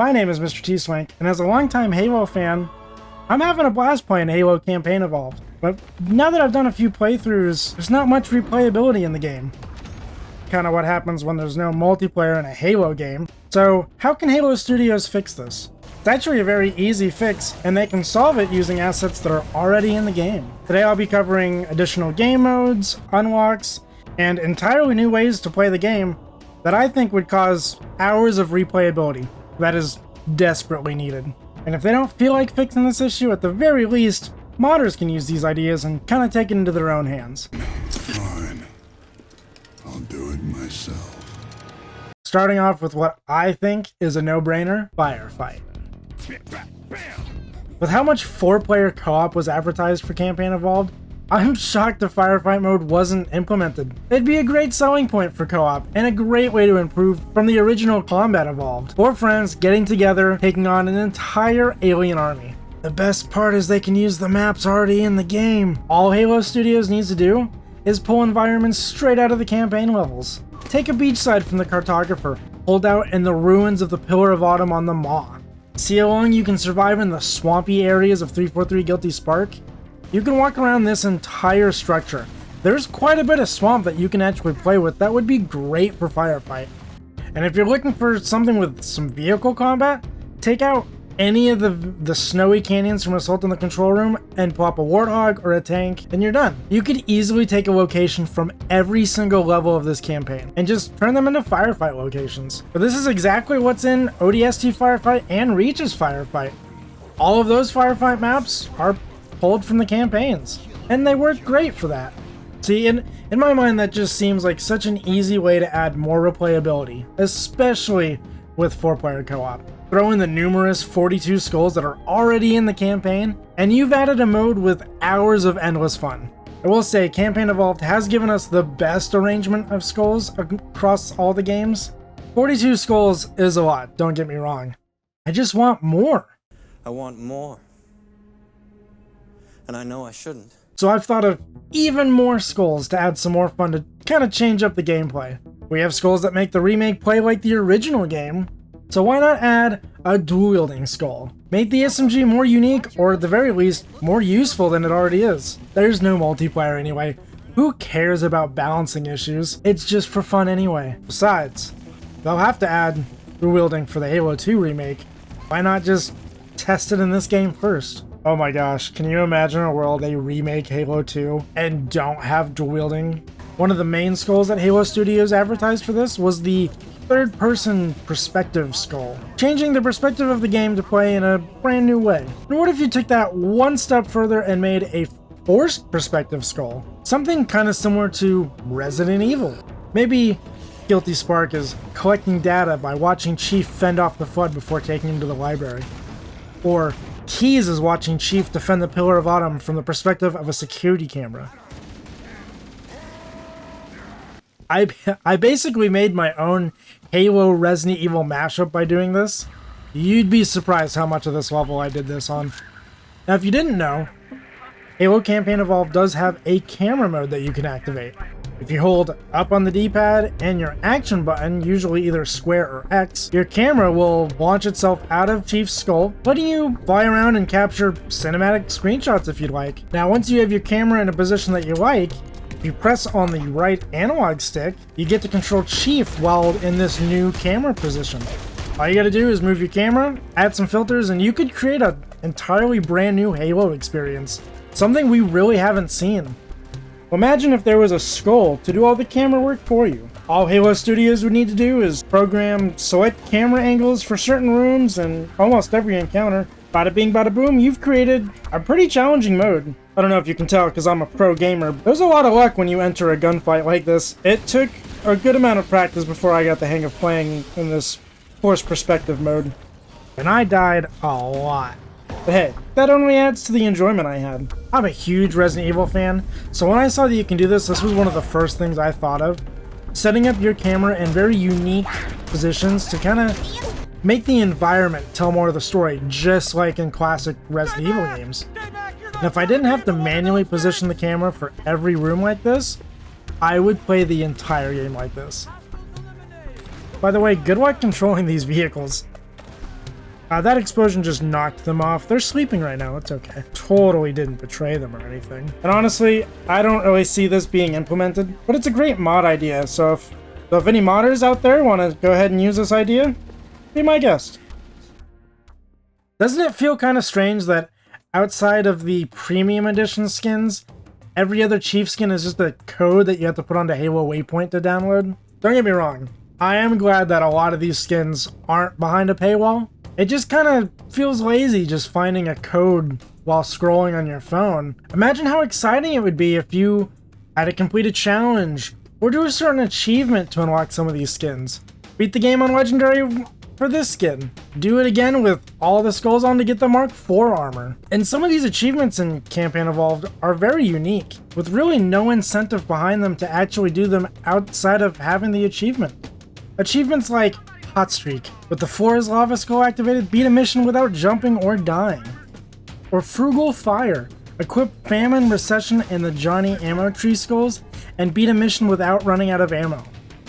My name is Mr. T-Swank, and as a longtime Halo fan, I'm having a blast playing Halo Campaign Evolved. But now that I've done a few playthroughs, there's not much replayability in the game. Kind of what happens when there's no multiplayer in a Halo game. So how can Halo Studios fix this? It's actually a very easy fix, and they can solve it using assets that are already in the game. Today I'll be covering additional game modes, unlocks, and entirely new ways to play the game that I think would cause hours of replayability that is desperately needed. And if they don't feel like fixing this issue, at the very least, modders can use these ideas and kind of take it into their own hands. Fine. I'll do it myself. Starting off with what I think is a no-brainer, Firefight. With how much 4-player co-op was advertised for Campaign Evolved, I'm shocked the Firefight mode wasn't implemented. It'd be a great selling point for co-op, and a great way to improve from the original Combat Evolved. 4 friends getting together, taking on an entire alien army. The best part is they can use the maps already in the game. All Halo Studios needs to do is pull environments straight out of the campaign levels. Take a beachside from the cartographer, hold out in the ruins of the Pillar of Autumn on the Maw. See how long you can survive in the swampy areas of 343 Guilty Spark? You can walk around this entire structure. There's quite a bit of swamp that you can actually play with that would be great for Firefight. And if you're looking for something with some vehicle combat, take out any of the snowy canyons from Assault on the Control Room and plop a Warthog or a tank, and you're done. You could easily take a location from every single level of this campaign and just turn them into Firefight locations. But this is exactly what's in ODST Firefight and Reach's Firefight. All of those Firefight maps are pulled from the campaigns, and they work great for that. See, in my mind, that just seems like such an easy way to add more replayability, especially with 4-player co-op. Throw in the numerous 42 skulls that are already in the campaign, and you've added a mode with hours of endless fun. I will say, Campaign Evolved has given us the best arrangement of skulls across all the games. 42 skulls is a lot, don't get me wrong. I just want more. I want more. And I know I shouldn't. So I've thought of even more skulls to add some more fun to kind of change up the gameplay. We have skulls that make the remake play like the original game, so why not add a dual-wielding skull? Make the SMG more unique, or at the very least, more useful than it already is. There's no multiplayer anyway. Who cares about balancing issues? It's just for fun anyway. Besides, they'll have to add dual-wielding for the Halo 2 remake. Why not just test it in this game first? Oh my gosh, can you imagine a world they remake Halo 2 and don't have dual wielding? One of the main skulls that Halo Studios advertised for this was the third-person perspective skull, changing the perspective of the game to play in a brand new way. And what if you took that one step further and made a forced perspective skull? Something kind of similar to Resident Evil. Maybe Guilty Spark is collecting data by watching Chief fend off the flood before taking him to the library. Or Keys is watching Chief defend the Pillar of Autumn from the perspective of a security camera. I basically made my own Halo Resident Evil mashup by doing this. You'd be surprised how much of this level I did this on. Now if you didn't know, Halo Campaign Evolved does have a camera mode that you can activate. If you hold up on the D-pad and your action button, usually either square or X, your camera will launch itself out of Chief's skull, letting you fly around and capture cinematic screenshots if you'd like. Now, once you have your camera in a position that you like, if you press on the right analog stick, you get to control Chief while in this new camera position. All you gotta do is move your camera, add some filters, and you could create an entirely brand new Halo experience. Something we really haven't seen. Imagine if there was a skull to do all the camera work for you. All Halo Studios would need to do is program select camera angles for certain rooms and almost every encounter. Bada bing bada boom, you've created a pretty challenging mode. I don't know if you can tell because I'm a pro gamer. There's a lot of luck when you enter a gunfight like this. It took a good amount of practice before I got the hang of playing in this forced perspective mode. And I died a lot. But hey, that only adds to the enjoyment I had. I'm a huge Resident Evil fan, so when I saw that you can do this, this was one of the first things I thought of. Setting up your camera in very unique positions to kind of make the environment tell more of the story, just like in classic Resident Evil games. And if I didn't have to manually position the camera for every room like this, I would play the entire game like this. By the way, good luck controlling these vehicles. That explosion just knocked them off. They're sleeping right now. It's okay. Totally didn't betray them or anything. And honestly, I don't really see this being implemented, but it's a great mod idea. So if any modders out there want to go ahead and use this idea, be my guest. Doesn't it feel kind of strange that outside of the premium edition skins, every other chief skin is just a code that you have to put onto Halo Waypoint to download? Don't get me wrong. I am glad that a lot of these skins aren't behind a paywall. It just kind of feels lazy just finding a code while scrolling on your phone. Imagine how exciting it would be if you had to complete a challenge or do a certain achievement to unlock some of these skins. Beat the game on Legendary for this skin. Do it again with all the skulls on to get the Mark IV armor. And some of these achievements in Campaign Evolved are very unique, with really no incentive behind them to actually do them outside of having the achievement. Achievements like Hot Streak, with the Flora's Lava Skull activated, beat a mission without jumping or dying. Or Frugal Fire, equip Famine, Recession, and the Johnny Ammo Tree Skulls, and beat a mission without running out of ammo.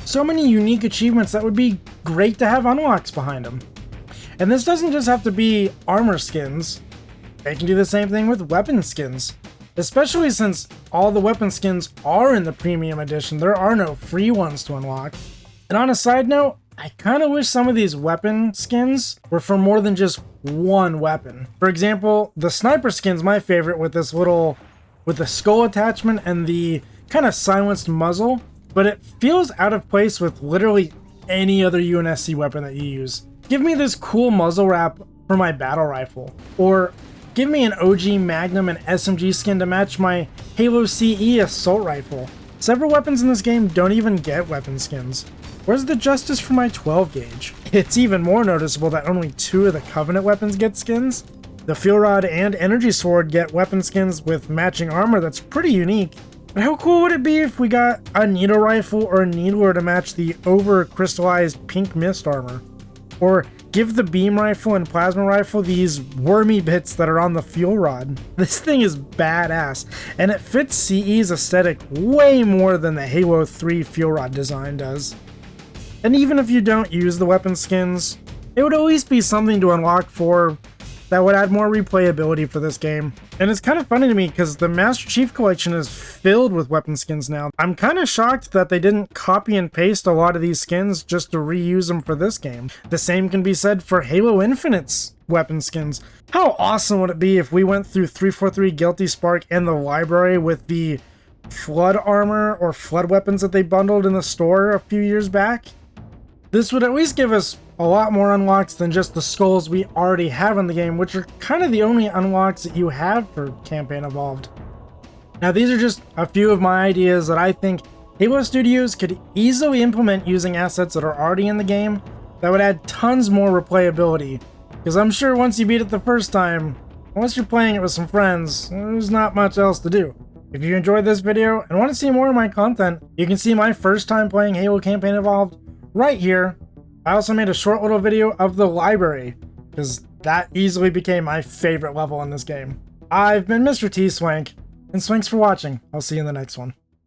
So many unique achievements that would be great to have unlocks behind them. And this doesn't just have to be armor skins. They can do the same thing with weapon skins. Especially since all the weapon skins are in the premium edition, there are no free ones to unlock. And on a side note, I kind of wish some of these weapon skins were for more than just one weapon. For example, the sniper skin's my favorite with this little, with the skull attachment and the kind of silenced muzzle, but it feels out of place with literally any other UNSC weapon that you use. Give me this cool muzzle wrap for my battle rifle, or give me an OG Magnum and SMG skin to match my Halo CE assault rifle. Several weapons in this game don't even get weapon skins. Where's the justice for my 12 gauge? It's even more noticeable that only 2 of the Covenant weapons get skins. The Fuel Rod and Energy Sword get weapon skins with matching armor that's pretty unique. But how cool would it be if we got a Needle Rifle or a Needler to match the over-crystallized Pink Mist armor? Or give the Beam Rifle and Plasma Rifle these wormy bits that are on the Fuel Rod. This thing is badass, and it fits CE's aesthetic way more than the Halo 3 Fuel Rod design does. And even if you don't use the weapon skins, it would at least be something to unlock for that would add more replayability for this game. And it's kind of funny to me because the Master Chief Collection is filled with weapon skins now. I'm kind of shocked that they didn't copy and paste a lot of these skins just to reuse them for this game. The same can be said for Halo Infinite's weapon skins. How awesome would it be if we went through 343 Guilty Spark and the library with the Flood armor or Flood weapons that they bundled in the store a few years back? This would at least give us a lot more unlocks than just the skulls we already have in the game, which are kind of the only unlocks that you have for Campaign Evolved. Now, these are just a few of my ideas that I think Halo Studios could easily implement using assets that are already in the game that would add tons more replayability. Because I'm sure once you beat it the first time, unless you're playing it with some friends, there's not much else to do. If you enjoyed this video and want to see more of my content, you can see my first time playing Halo Campaign Evolved right here. I also made a short little video of the library, because that easily became my favorite level in this game. I've been Mr. T Swank, and thanks for watching. I'll see you in the next one.